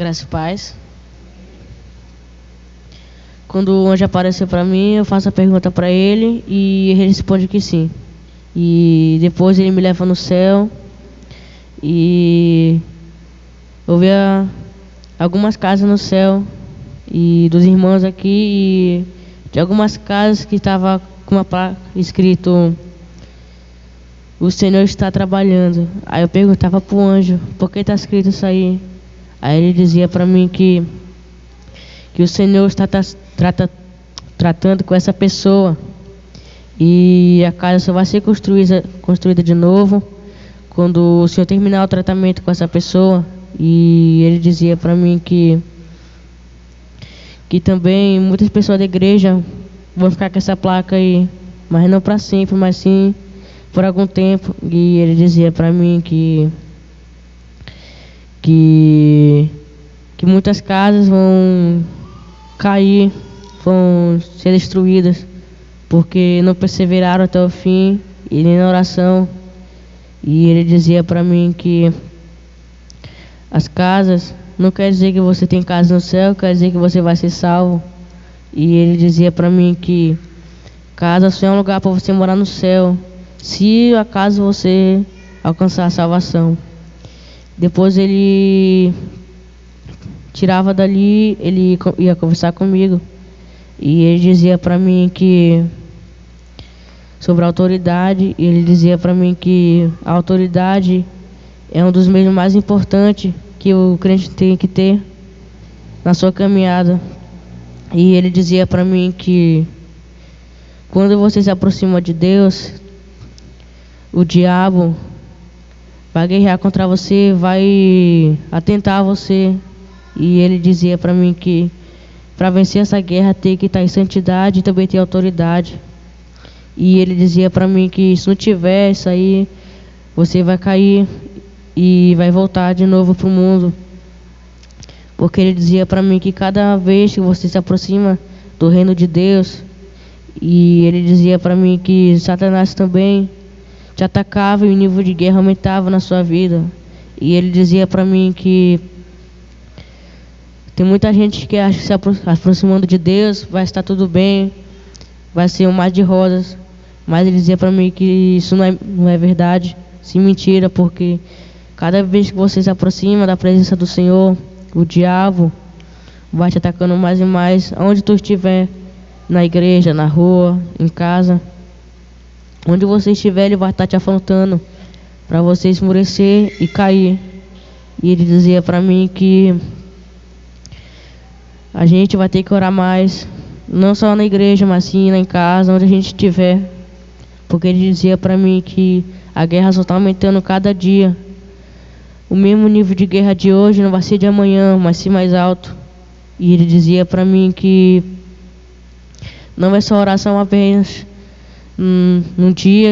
Graças e paz. Quando o anjo apareceu para mim, eu faço a pergunta para ele e ele responde que sim. E depois ele me leva no céu e eu vi algumas casas no céu e dos irmãos aqui e de algumas casas que estava com uma placa escrito: o Senhor está trabalhando. Aí eu perguntava pro anjo: por que está escrito isso aí? Aí ele dizia para mim que o Senhor está tratando com essa pessoa e a casa só vai ser construída de novo quando o Senhor terminar o tratamento com essa pessoa. E ele dizia para mim que também muitas pessoas da igreja vão ficar com essa placa aí, mas não para sempre, mas sim por algum tempo. E ele dizia para mim que muitas casas vão cair, vão ser destruídas, porque não perseveraram até o fim e nem na oração. E ele dizia para mim que as casas não quer dizer que você tem casa no céu, quer dizer que você vai ser salvo. E ele dizia para mim que casa só é um lugar para você morar no céu, se acaso você alcançar a salvação. Depois ele tirava dali, ele ia conversar comigo e ele dizia para mim que sobre a autoridade, ele dizia para mim que a autoridade é um dos meios mais importantes que o crente tem que ter na sua caminhada. E ele dizia para mim que quando você se aproxima de Deus, o diabo vai guerrear contra você, vai atentar a você. E ele dizia para mim que para vencer essa guerra tem que estar em santidade e também ter autoridade. E ele dizia para mim que se não tiver isso aí, você vai cair e vai voltar de novo para o mundo. Porque ele dizia para mim que cada vez que você se aproxima do reino de Deus, e ele dizia para mim que Satanás também te atacava e o nível de guerra aumentava na sua vida. E ele dizia para mim que tem muita gente que acha que se aproximando de Deus vai estar tudo bem, vai ser um mar de rosas. Mas ele dizia para mim que isso não é verdade, sim, mentira, porque cada vez que você se aproxima da presença do Senhor, o diabo vai te atacando mais e mais, onde tu estiver, na igreja, na rua, em casa. Onde você estiver, ele vai estar te afrontando para você esmorecer e cair. E ele dizia para mim que a gente vai ter que orar mais, não só na igreja, mas sim em casa, onde a gente estiver. Porque ele dizia para mim que a guerra só está aumentando cada dia. O mesmo nível de guerra de hoje não vai ser de amanhã, mas sim mais alto. E ele dizia para mim que não é só oração apenas. Num dia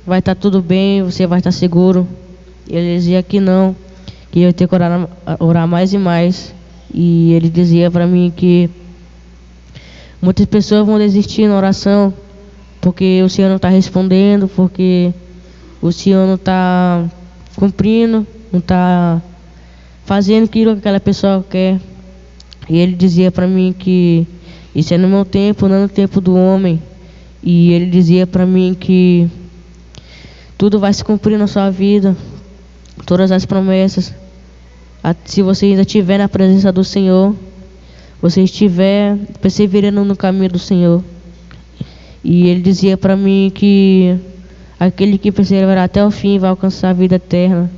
vai estar tudo bem, você vai estar seguro. Ele dizia que não, que eu ia ter que orar mais e mais. E ele dizia para mim que muitas pessoas vão desistir na oração porque o Senhor não está respondendo, porque o Senhor não está cumprindo, não está fazendo aquilo que aquela pessoa quer. E ele dizia para mim que isso é no meu tempo, não no tempo do homem. E ele dizia para mim que tudo vai se cumprir na sua vida, todas as promessas. Se você ainda estiver na presença do Senhor, você estiver perseverando no caminho do Senhor. E ele dizia para mim que aquele que perseverar até o fim vai alcançar a vida eterna.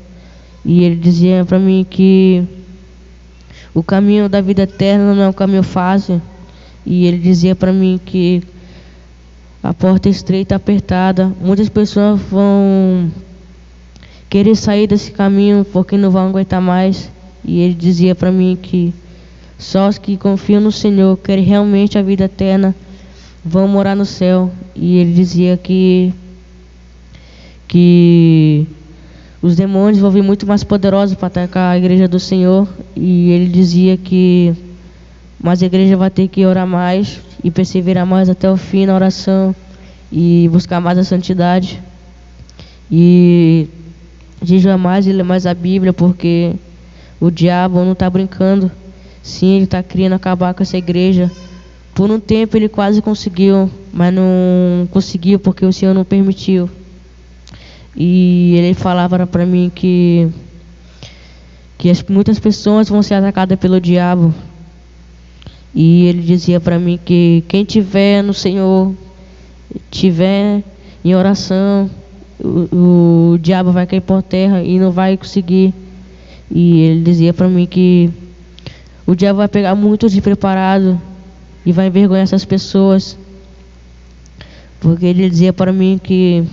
E ele dizia para mim que o caminho da vida eterna não é um caminho fácil. E ele dizia para mim que a porta estreita, apertada, muitas pessoas vão querer sair desse caminho porque não vão aguentar mais. E ele dizia para mim que só os que confiam no Senhor, querem realmente a vida eterna, vão morar no céu. E ele dizia que os demônios vão vir muito mais poderosos para atacar a igreja do Senhor. E ele dizia que mas a igreja vai ter que orar mais e perseverar mais até o fim na oração e buscar mais a santidade e jejuar mais e ler mais a Bíblia, porque o diabo não está brincando. Sim, ele está querendo acabar com essa igreja. Por um tempo ele quase conseguiu, mas não conseguiu porque o Senhor não permitiu. E ele falava para mim que muitas pessoas vão ser atacadas pelo diabo. E ele dizia para mim que quem tiver no Senhor, tiver em oração, o diabo vai cair por terra e não vai conseguir. E ele dizia para mim que o diabo vai pegar muito despreparado e vai envergonhar essas pessoas. Porque ele dizia para mim que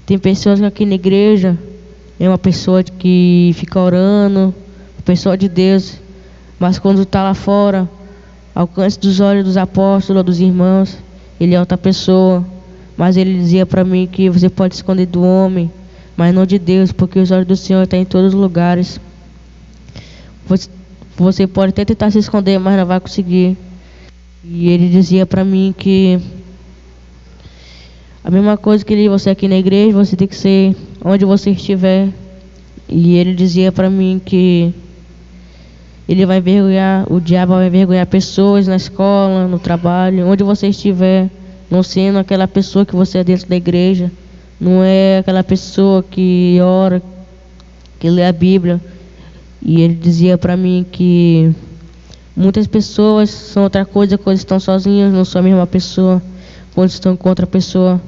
tem pessoas que aqui na igreja é uma pessoa que fica orando, uma pessoa de Deus, mas quando está lá fora, ao alcance dos olhos dos apóstolos, dos irmãos, ele é outra pessoa. Mas ele dizia para mim que você pode se esconder do homem, mas não de Deus, porque os olhos do Senhor estão em todos os lugares. Você pode até tentar se esconder, mas não vai conseguir. E ele dizia para mim que a mesma coisa que você aqui na igreja, você tem que ser onde você estiver. E ele dizia para mim que ele vai envergonhar, o diabo vai envergonhar pessoas na escola, no trabalho, onde você estiver, não sendo aquela pessoa que você é dentro da igreja, não é aquela pessoa que ora, que lê a Bíblia. E ele dizia para mim que muitas pessoas são outra coisa quando estão sozinhas, não são a mesma pessoa quando estão com outra pessoa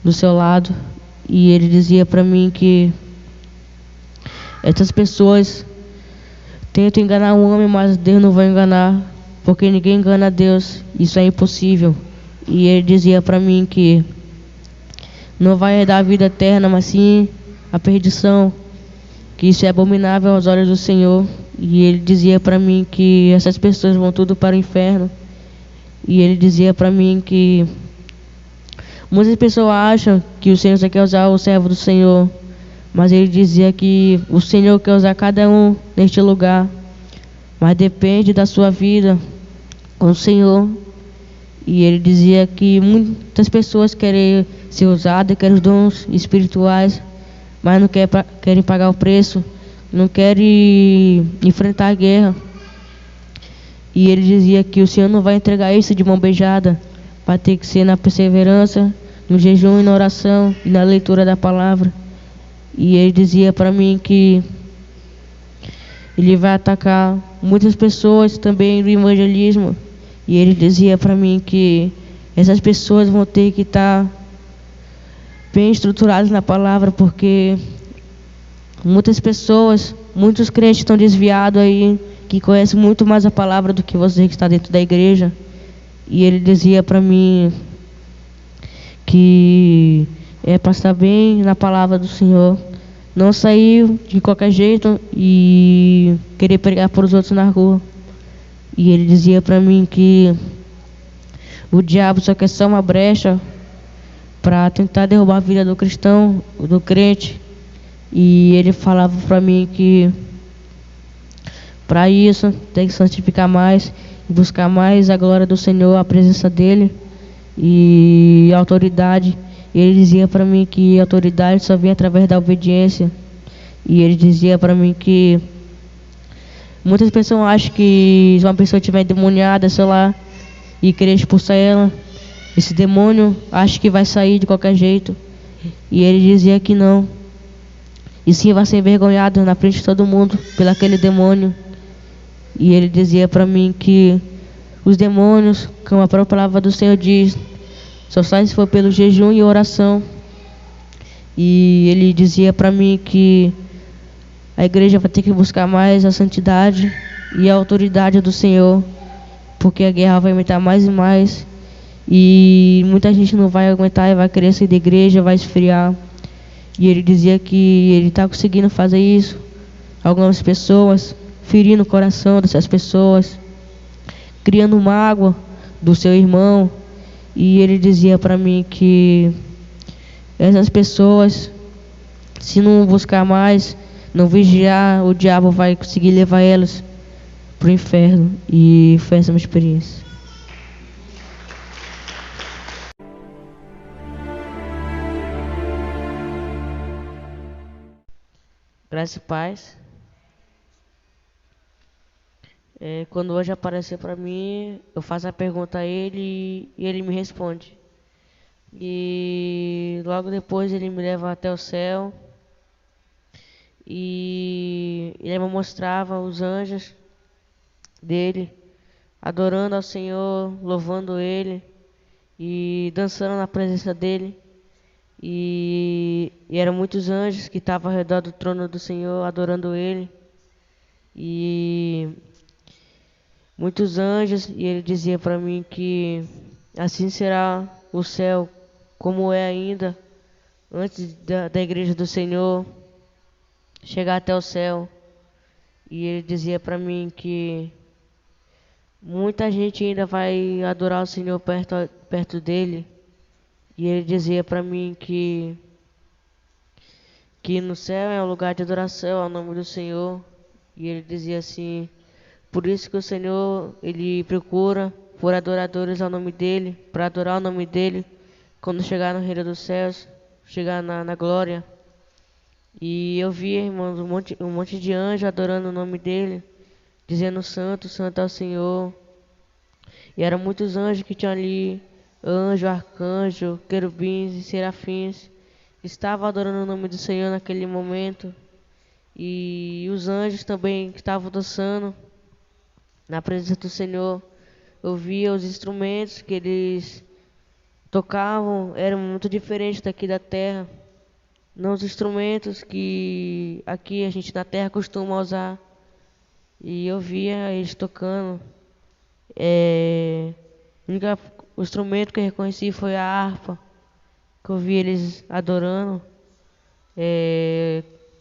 do seu lado. E ele dizia para mim que essas pessoas tentam enganar o homem, mas Deus não vai enganar, porque ninguém engana Deus, isso é impossível. E ele dizia para mim que não vai dar a vida eterna, mas sim a perdição, que isso é abominável aos olhos do Senhor. E ele dizia para mim que essas pessoas vão tudo para o inferno. E ele dizia para mim que muitas pessoas acham que o Senhor só quer usar o servo do Senhor, mas ele dizia que o Senhor quer usar cada um neste lugar, mas depende da sua vida com o Senhor. E ele dizia que muitas pessoas querem ser usadas, querem os dons espirituais, mas não querem pagar o preço, não querem enfrentar a guerra. E ele dizia que o Senhor não vai entregar isso de mão beijada, vai ter que ser na perseverança, no jejum e na oração e na leitura da palavra. E ele dizia para mim que ele vai atacar muitas pessoas também no evangelismo. E ele dizia para mim que essas pessoas vão ter que estar bem estruturadas na palavra, porque muitas pessoas, muitos crentes estão desviados aí, que conhecem muito mais a palavra do que você que está dentro da igreja. E ele dizia para mim que é para estar bem na palavra do Senhor, não sair de qualquer jeito e querer pregar para os outros na rua. E ele dizia para mim que o diabo só quer só uma brecha para tentar derrubar a vida do cristão, do crente. E ele falava para mim que para isso tem que santificar mais, buscar mais a glória do Senhor, a presença dele e a autoridade. Ele dizia para mim que a autoridade só vem através da obediência. E ele dizia para mim que muitas pessoas acham que se uma pessoa estiver endemoniada, sei lá, e querer expulsar ela, esse demônio acha que vai sair de qualquer jeito. E ele dizia que não. E sim vai ser envergonhado na frente de todo mundo pelo aquele demônio. E ele dizia para mim que os demônios, como a própria palavra do Senhor diz, só saem se for pelo jejum e oração. E ele dizia para mim que a igreja vai ter que buscar mais a santidade e a autoridade do Senhor, porque a guerra vai aumentar mais e mais, e muita gente não vai aguentar e vai querer sair da igreja, vai esfriar. E ele dizia que ele está conseguindo fazer isso, algumas pessoas, ferindo o coração dessas pessoas, criando mágoa do seu irmão. E ele dizia para mim que essas pessoas, se não buscar mais, não vigiar, o diabo vai conseguir levar elas para o inferno. E foi essa minha experiência. Graças e paz. Quando o anjo apareceu para mim, eu faço a pergunta a ele e ele me responde. E logo depois ele me leva até o céu e ele me mostrava os anjos dele adorando ao Senhor, louvando Ele e dançando na presença dele. E eram muitos anjos que estavam ao redor do trono do Senhor adorando Ele. E muitos anjos, e ele dizia para mim que assim será o céu como é ainda antes da igreja do Senhor chegar até o céu. E ele dizia para mim que muita gente ainda vai adorar o Senhor perto dele. E ele dizia para mim que no céu é um lugar de adoração ao nome do Senhor. E ele dizia assim: por isso que o Senhor ele procura por adoradores ao nome dele, para adorar o nome dele quando chegar no reino dos céus, chegar na glória. E eu vi, irmãos, um monte de anjos adorando o nome dele, dizendo santo, santo é o Senhor. E eram muitos anjos que tinham ali, anjo, arcanjo, querubins e serafins, estavam adorando o nome do Senhor naquele momento. E os anjos também que estavam dançando na presença do Senhor. Eu via os instrumentos que eles tocavam, eram muito diferentes daqui da terra. Não os instrumentos que aqui a gente na terra costuma usar. E eu via eles tocando. O instrumento que eu reconheci foi a harpa, que eu vi eles adorando,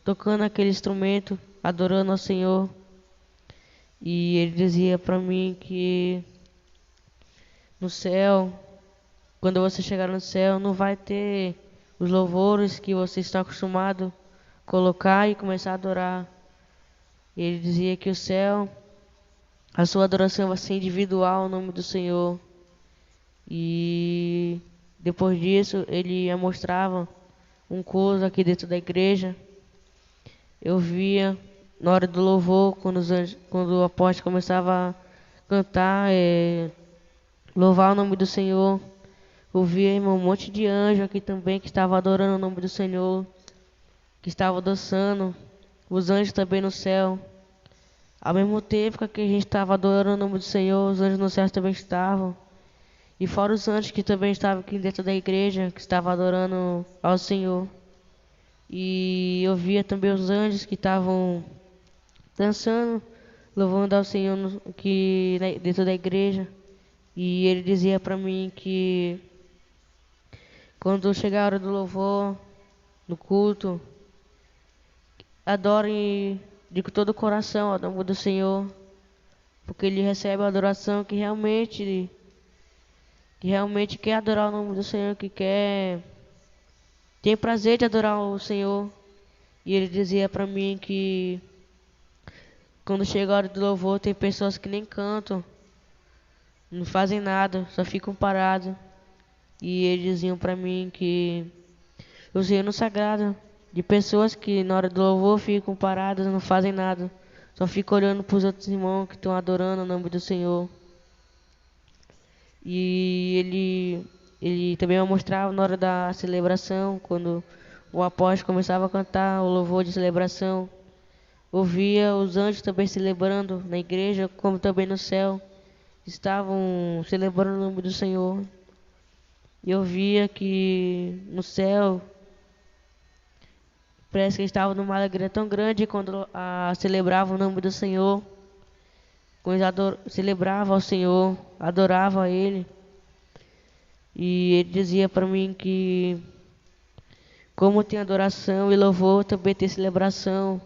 tocando aquele instrumento, adorando ao Senhor. E ele dizia para mim que no céu, quando você chegar no céu, não vai ter os louvores que você está acostumado a colocar e começar a adorar. Ele dizia que o céu, a sua adoração vai ser individual ao nome do Senhor. E depois disso, ele mostrava um culto aqui dentro da igreja. Eu via na hora do louvor, quando o apóstolo começava a cantar, louvar o nome do Senhor. Eu via, irmão, um monte de anjo aqui também que estava adorando o nome do Senhor, que estava dançando. Os anjos também no céu. Ao mesmo tempo que a gente estava adorando o nome do Senhor, os anjos no céu também estavam. E fora os anjos que também estavam aqui dentro da igreja, que estavam adorando ao Senhor. E eu via também os anjos que estavam dançando, louvando ao Senhor dentro da igreja. E ele dizia para mim que quando chegar a hora do louvor, no culto, adorem de todo o coração ao nome do Senhor, porque ele recebe a adoração que realmente quer adorar o nome do Senhor, tem prazer de adorar o Senhor. E ele dizia para mim que quando chega a hora do louvor, tem pessoas que nem cantam, não fazem nada, só ficam parados. E eles diziam para mim que o Senhor não se agrada de pessoas que na hora do louvor ficam paradas, não fazem nada, só ficam olhando para os outros irmãos que estão adorando o nome do Senhor. E ele também mostrava na hora da celebração, quando o apóstolo começava a cantar o louvor de celebração. Ouvia os anjos também celebrando na igreja, como também no céu. Estavam celebrando o nome do Senhor. E eu via que no céu, parece que eles estavam numa alegria tão grande quando celebravam o nome do Senhor. Quando eles celebravam ao Senhor, adoravam a Ele. E ele dizia para mim que como tem adoração e louvor, também tem celebração.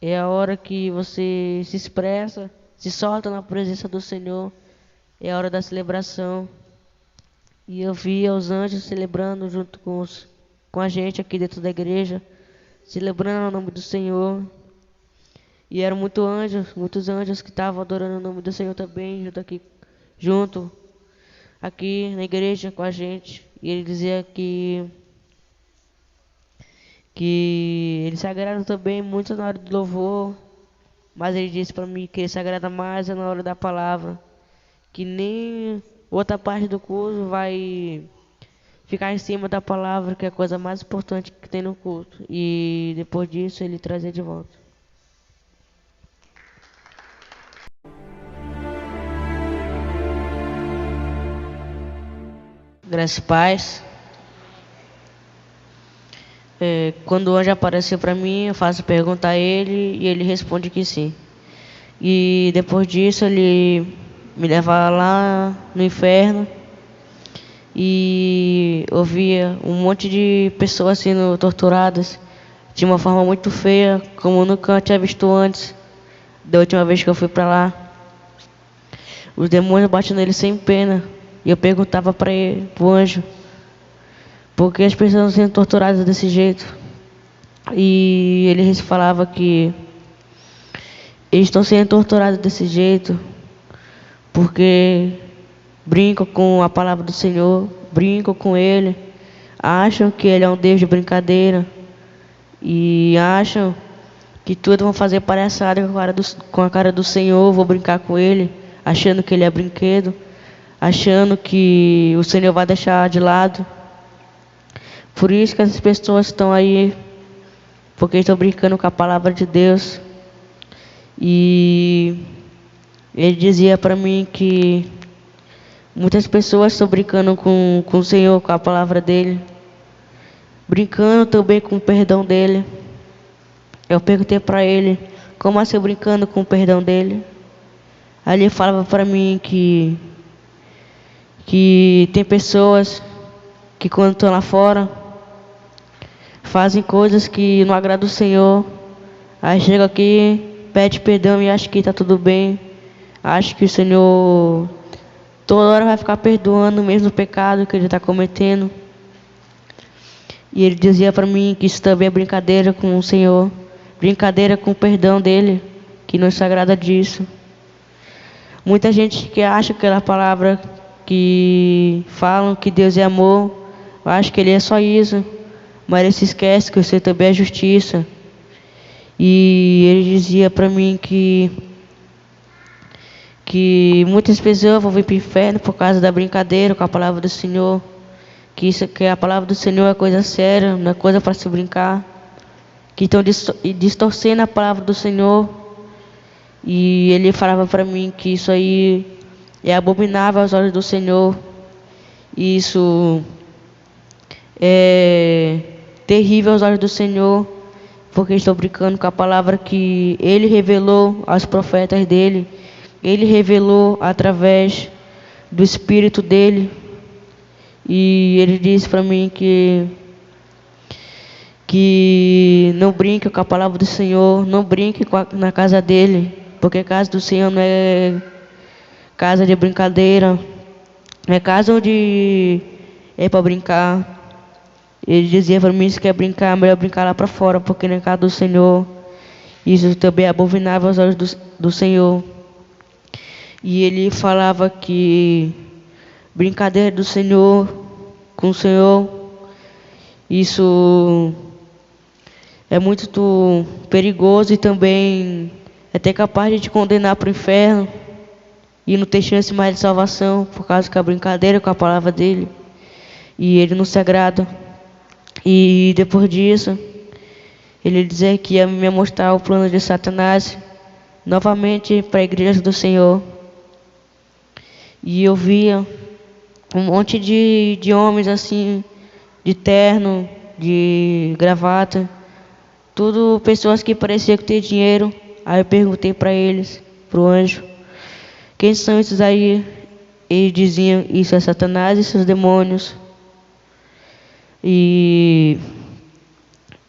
É a hora que você se expressa, se solta na presença do Senhor. É a hora da celebração. E eu via os anjos celebrando junto com a gente aqui dentro da igreja, celebrando o nome do Senhor. E eram muitos anjos que estavam adorando o nome do Senhor também, junto aqui na igreja com a gente. E ele dizia que eles se agradaram também muito na hora do louvor, Mas ele disse para mim que ele se agrada mais na hora da palavra, que nem outra parte do culto vai ficar em cima da palavra, que é a coisa mais importante que tem no culto. E depois disso ele trazer de volta. Graças e paz. Quando o anjo apareceu para mim, eu faço pergunta a ele e ele responde que sim. E depois disso ele me leva lá no inferno e ouvia um monte de pessoas sendo torturadas de uma forma muito feia, como eu nunca tinha visto antes, da última vez que eu fui para lá. Os demônios batiam nele sem pena. E eu perguntava para ele, pro anjo, por que as pessoas estão sendo torturadas desse jeito? E ele falava que eles estão sendo torturados desse jeito porque brincam com a palavra do Senhor, brincam com Ele, acham que Ele é um Deus de brincadeira e acham que tudo vão fazer palhaçada com a cara do Senhor, vou brincar com Ele, achando que Ele é brinquedo, achando que o Senhor vai deixar de lado. Por isso que essas pessoas estão aí, porque estão brincando com a palavra de Deus. E ele dizia para mim que muitas pessoas estão brincando com o Senhor, com a palavra dele, brincando também com o perdão dele. Eu perguntei para ele, como assim brincando com o perdão dele? Aí ele falava para mim que tem pessoas que quando estão lá fora fazem coisas que não agradam o Senhor, aí chega aqui, pede perdão e acha que está tudo bem, acha que o Senhor toda hora vai ficar perdoando o mesmo pecado que ele está cometendo. E ele dizia para mim que isso também é brincadeira com o Senhor, brincadeira com o perdão dele, que não se agrada disso. Muita gente que acha aquela palavra que falam que Deus é amor, acha que Ele é só isso, mas ele se esquece que o Senhor também é justiça. E ele dizia para mim que muitas pessoas vão vir para o inferno por causa da brincadeira com a palavra do Senhor, que a palavra do Senhor é coisa séria, não é coisa para se brincar, que estão distorcendo a palavra do Senhor. E ele falava para mim que isso aí é abominável aos olhos do Senhor, isso é terrível aos olhos do Senhor, porque estou brincando com a palavra que Ele revelou aos profetas dele, Ele revelou através do Espírito dele. E ele disse para mim que não brinque com a palavra do Senhor, não brinque na casa dele, porque a casa do Senhor não é casa de brincadeira, não é casa onde é para brincar. Ele dizia para mim que se quer brincar, é melhor brincar lá para fora, porque na casa do Senhor isso também é abominável aos olhos do Senhor. E ele falava que brincadeira do Senhor com o Senhor, isso é muito perigoso e também é até capaz de te condenar para o inferno e não ter chance mais de salvação por causa que a brincadeira com a palavra dele. E ele não se agrada. E depois disso, ele dizia que ia me mostrar o plano de Satanás novamente para a igreja do Senhor. E eu via um monte de homens assim, de terno, de gravata, tudo pessoas que pareciam que ter dinheiro. Aí eu perguntei para eles, pro anjo, quem são esses aí? Eles diziam, isso é Satanás e seus demônios. E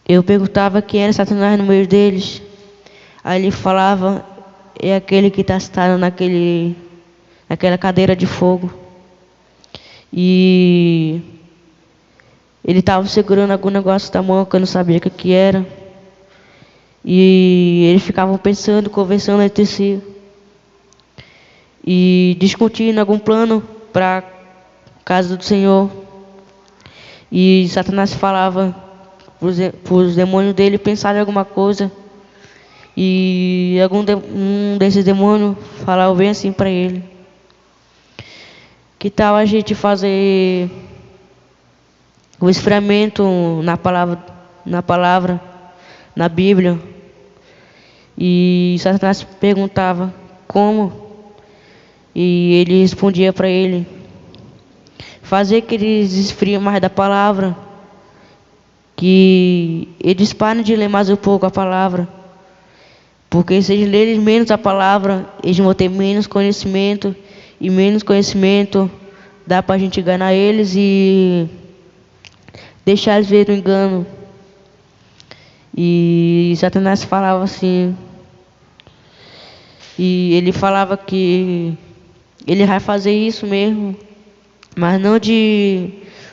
eu perguntava quem era Satanás no meio deles. Aí ele falava, é aquele que está sentado naquela cadeira de fogo. E ele estava segurando algum negócio da mão que eu não sabia o que era. E eles ficavam pensando, conversando entre si e discutindo algum plano para a casa do Senhor. E Satanás falava para os demônios dele pensarem em alguma coisa. E um desses demônios falava bem assim para ele: que tal a gente fazer o esfriamento na Bíblia? E Satanás perguntava como, e ele respondia para ele: fazer que eles esfriem mais da palavra, que eles parem de ler mais um pouco a palavra, porque se eles lerem menos a palavra, eles vão ter menos conhecimento, e menos conhecimento dá pra gente enganar eles e deixar eles ver o engano. E Satanás falava assim, e ele falava que ele vai fazer isso mesmo, mas não de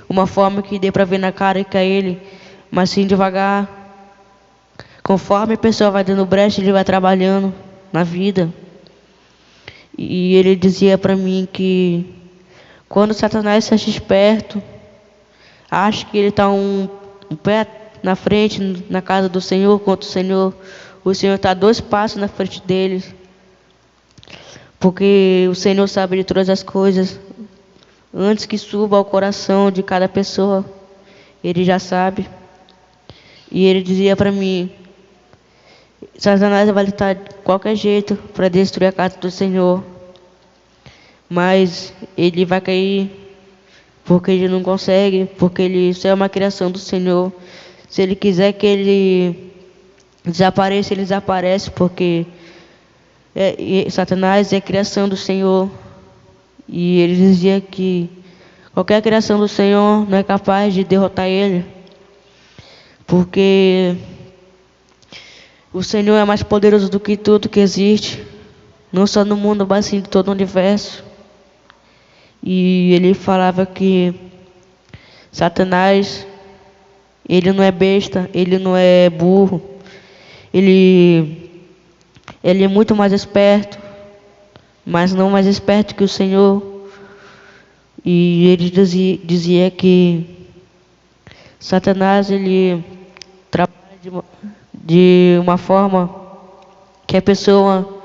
uma forma que dê pra ver na cara que é ele, mas sim devagar. Conforme a pessoa vai dando brecha, ele vai trabalhando na vida. E ele dizia pra mim que quando Satanás se acha esperto, acha que ele está um pé na frente na casa do Senhor, contra o Senhor está 2 passos na frente deles, porque o Senhor sabe de todas as coisas. Antes que suba ao coração de cada pessoa, ele já sabe. E ele dizia para mim: Satanás vai lutar de qualquer jeito para destruir a casa do Senhor, mas ele vai cair porque ele não consegue, porque isso é uma criação do Senhor. Se ele quiser que ele desapareça, ele desaparece, porque Satanás é criação do Senhor. E ele dizia que qualquer criação do Senhor não é capaz de derrotar ele, porque o Senhor é mais poderoso do que tudo que existe, não só no mundo, mas sim em todo o universo. E ele falava que Satanás, ele não é besta, ele não é burro, ele é muito mais esperto, mas não mais esperto que o Senhor. E ele dizia que Satanás, ele trabalha de uma forma que a pessoa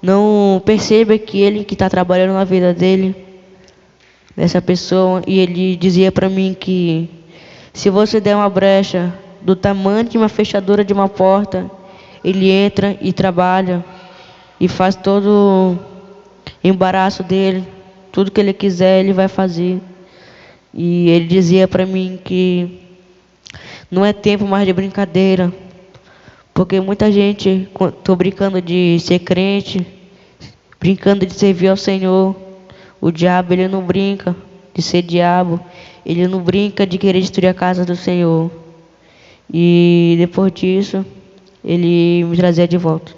não perceba que ele que está trabalhando na vida dessa pessoa. E ele dizia para mim que se você der uma brecha do tamanho de uma fechadura de uma porta, ele entra e trabalha e faz todo o embaraço dele, tudo que ele quiser ele vai fazer. E ele dizia para mim que não é tempo mais de brincadeira, porque muita gente, tô brincando de ser crente, brincando de servir ao Senhor. O diabo, ele não brinca de ser diabo, ele não brinca de querer destruir a casa do Senhor. E depois disso, ele me trazia de volta.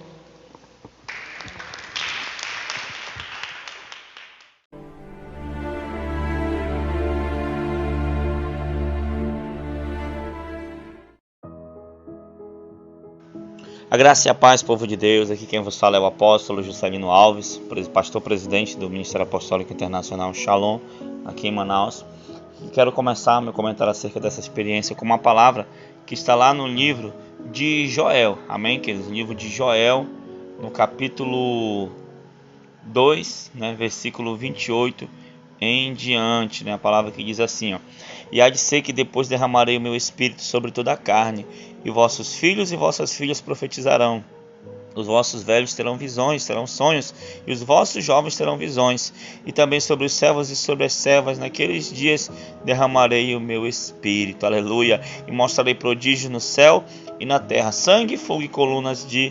A graça e a paz, povo de Deus. Aqui quem vos fala é o apóstolo Juscelino Alves, pastor presidente do Ministério Apostólico Internacional Shalom, aqui em Manaus. E quero começar meu comentário acerca dessa experiência com uma palavra que está lá no livro de Joel. Amém, queridos? Livro de Joel, no capítulo 2, versículo 28 em diante, a palavra que diz assim, e há de ser que depois derramarei o meu espírito sobre toda a carne, e vossos filhos e vossas filhas profetizarão, os vossos velhos terão visões, terão sonhos, e os vossos jovens terão visões, e também sobre os servos e sobre as servas, naqueles dias derramarei o meu espírito, aleluia, e mostrarei prodígios no céu e na terra, sangue, fogo e colunas de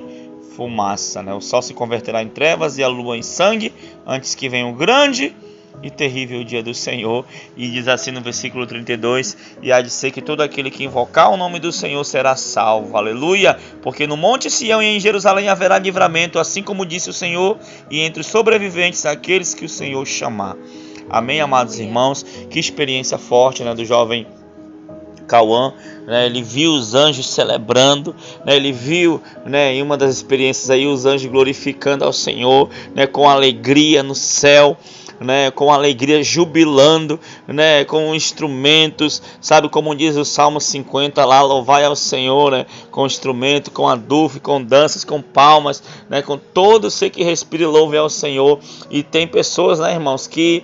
fumaça, O sol se converterá em trevas e a lua em sangue, antes que venha o grande e terrível dia do Senhor. E diz assim no versículo 32, e há de ser que todo aquele que invocar o nome do Senhor será salvo, aleluia, porque no monte Sião e em Jerusalém haverá livramento, assim como disse o Senhor, e entre os sobreviventes aqueles que o Senhor chamar. Amém, amados irmãos. Que experiência forte, do jovem Cauã, ele viu os anjos celebrando, ele viu, em uma das experiências aí, os anjos glorificando ao Senhor, com alegria no céu. né, com alegria, jubilando, né, com instrumentos, sabe, como diz o Salmo 50 lá, louvai ao Senhor, né, com instrumento, com adufo, com danças, com palmas, né, com todo ser que respire, louve ao Senhor. E tem pessoas, né, irmãos, que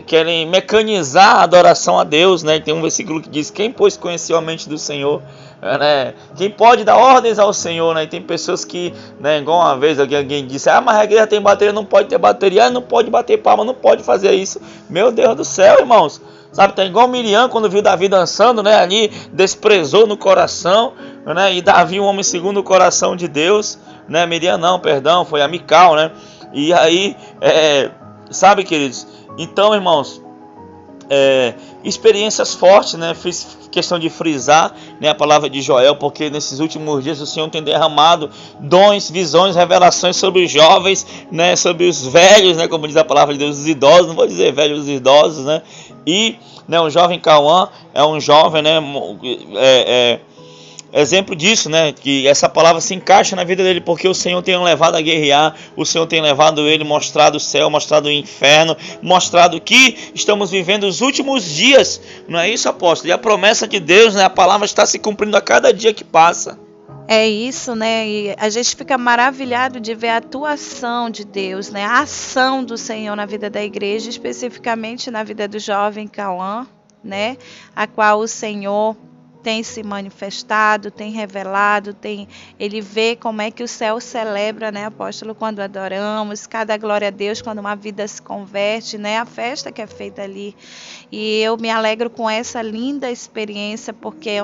querem mecanizar a adoração a Deus, né? Tem um versículo que diz: quem pois conheceu a mente do Senhor, né? Quem pode dar ordens ao Senhor, né? E tem pessoas que, né, igual uma vez alguém disse: mas a igreja tem bateria, não pode ter bateria, não pode bater palma, não pode fazer isso. Meu Deus do céu, irmãos, sabe, tá igual Miriam quando viu Davi dançando, né, ali desprezou no coração, né? E Davi, um homem segundo o coração de Deus, né? Miriam não, perdão, foi a Mical, né? E aí, sabe, queridos, então, irmãos, experiências fortes, né? Fiz questão de frisar, né, a palavra de Joel, porque nesses últimos dias o Senhor tem derramado dons, visões, revelações sobre os jovens, né, sobre os velhos, né, como diz a palavra de Deus, os idosos, não vou dizer velhos, os idosos, né? E, né, o jovem Cauã é um jovem, né, exemplo disso, né, que essa palavra se encaixa na vida dele, porque o Senhor tem o levado a guerrear, o Senhor tem levado ele, mostrado o céu, mostrado o inferno, mostrado que estamos vivendo os últimos dias, não é isso, apóstolo? E a promessa de Deus, né, a palavra está se cumprindo a cada dia que passa. É isso, né? E a gente fica maravilhado de ver a atuação de Deus, né? A ação do Senhor na vida da igreja, especificamente na vida do jovem Cauã, né? A qual o Senhor tem se manifestado, tem revelado, ele vê como é que o céu celebra, né, apóstolo, quando adoramos, cada glória a Deus, quando uma vida se converte, né, a festa que é feita ali. E eu me alegro com essa linda experiência, porque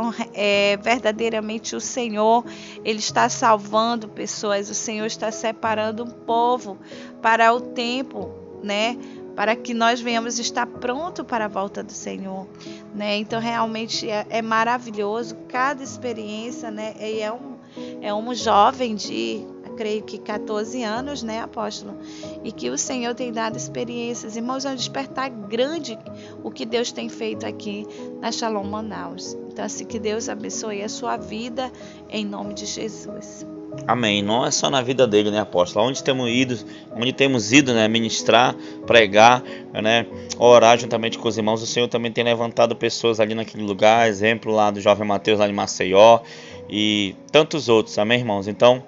verdadeiramente o Senhor, Ele está salvando pessoas, o Senhor está separando um povo para o tempo, né, para que nós venhamos estar pronto para a volta do Senhor, né? Então realmente é maravilhoso cada experiência, né? E é um jovem de, creio que 14 anos, né, apóstolo? E que o Senhor tem dado experiências. Irmãos, é um despertar grande o que Deus tem feito aqui na Shalom Manaus. Então, assim, que Deus abençoe a sua vida em nome de Jesus. Amém. Não é só na vida dele, né, apóstolo? Onde temos ido, né, ministrar, pregar, né, orar juntamente com os irmãos, o Senhor também tem levantado pessoas ali naquele lugar, exemplo lá do jovem Mateus lá de Maceió e tantos outros, amém, irmãos? Então,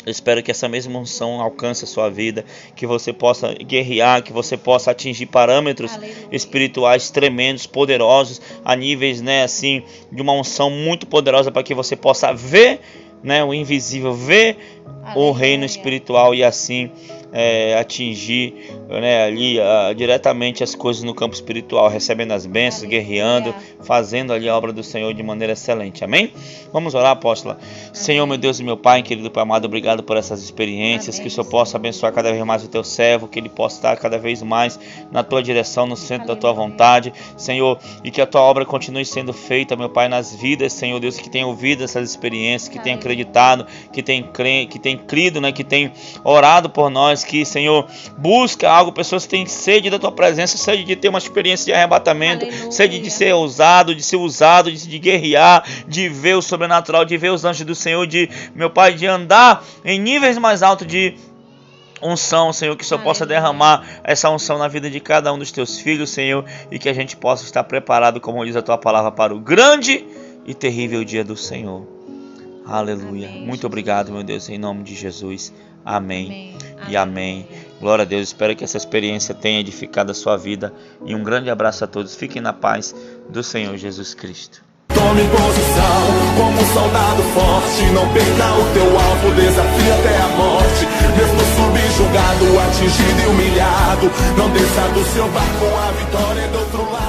eu espero que essa mesma unção alcance a sua vida, que você possa guerrear, que você possa atingir parâmetros espirituais tremendos, poderosos, a níveis, né, assim, de uma unção muito poderosa, para que você possa ver, né, o invisível, ver o reino espiritual e assim atingir, né, ali diretamente as coisas no campo espiritual, recebendo as bênçãos, guerreando, fazendo ali a obra do Senhor de maneira excelente. Amém? Vamos orar, apóstola. Senhor, meu Deus e meu Pai, querido Pai amado, obrigado por essas experiências. Que o Senhor possa abençoar cada vez mais o teu servo, que ele possa estar cada vez mais na tua direção, no centro da tua vontade, Senhor, e que a tua obra continue sendo feita, meu Pai, nas vidas, Senhor Deus, que tenha ouvido essas experiências, que tenha acreditado, que tem crido, né, que tem orado por nós, que, Senhor, busca algo, pessoas que têm sede da tua presença, sede de ter uma experiência de arrebatamento, sede de ser ousado, de ser usado, de guerrear, de ver o sobrenatural, de ver os anjos do Senhor, de, meu Pai, de andar em níveis mais altos de unção, Senhor, que o Senhor possa derramar essa unção na vida de cada um dos teus filhos, Senhor, e que a gente possa estar preparado, como diz a tua palavra, para o grande e terrível dia do Senhor. Aleluia. Amém. Muito obrigado, meu Deus, em nome de Jesus. Amém. E amém. Glória a Deus. Espero que essa experiência tenha edificado a sua vida. E um grande abraço a todos. Fiquem na paz do Senhor Jesus Cristo. Tome posição como um soldado forte. Não perca o teu alvo, desafio até a morte. Mesmo subjugado, atingido e humilhado, não desça do seu barco, a vitória é do outro lado.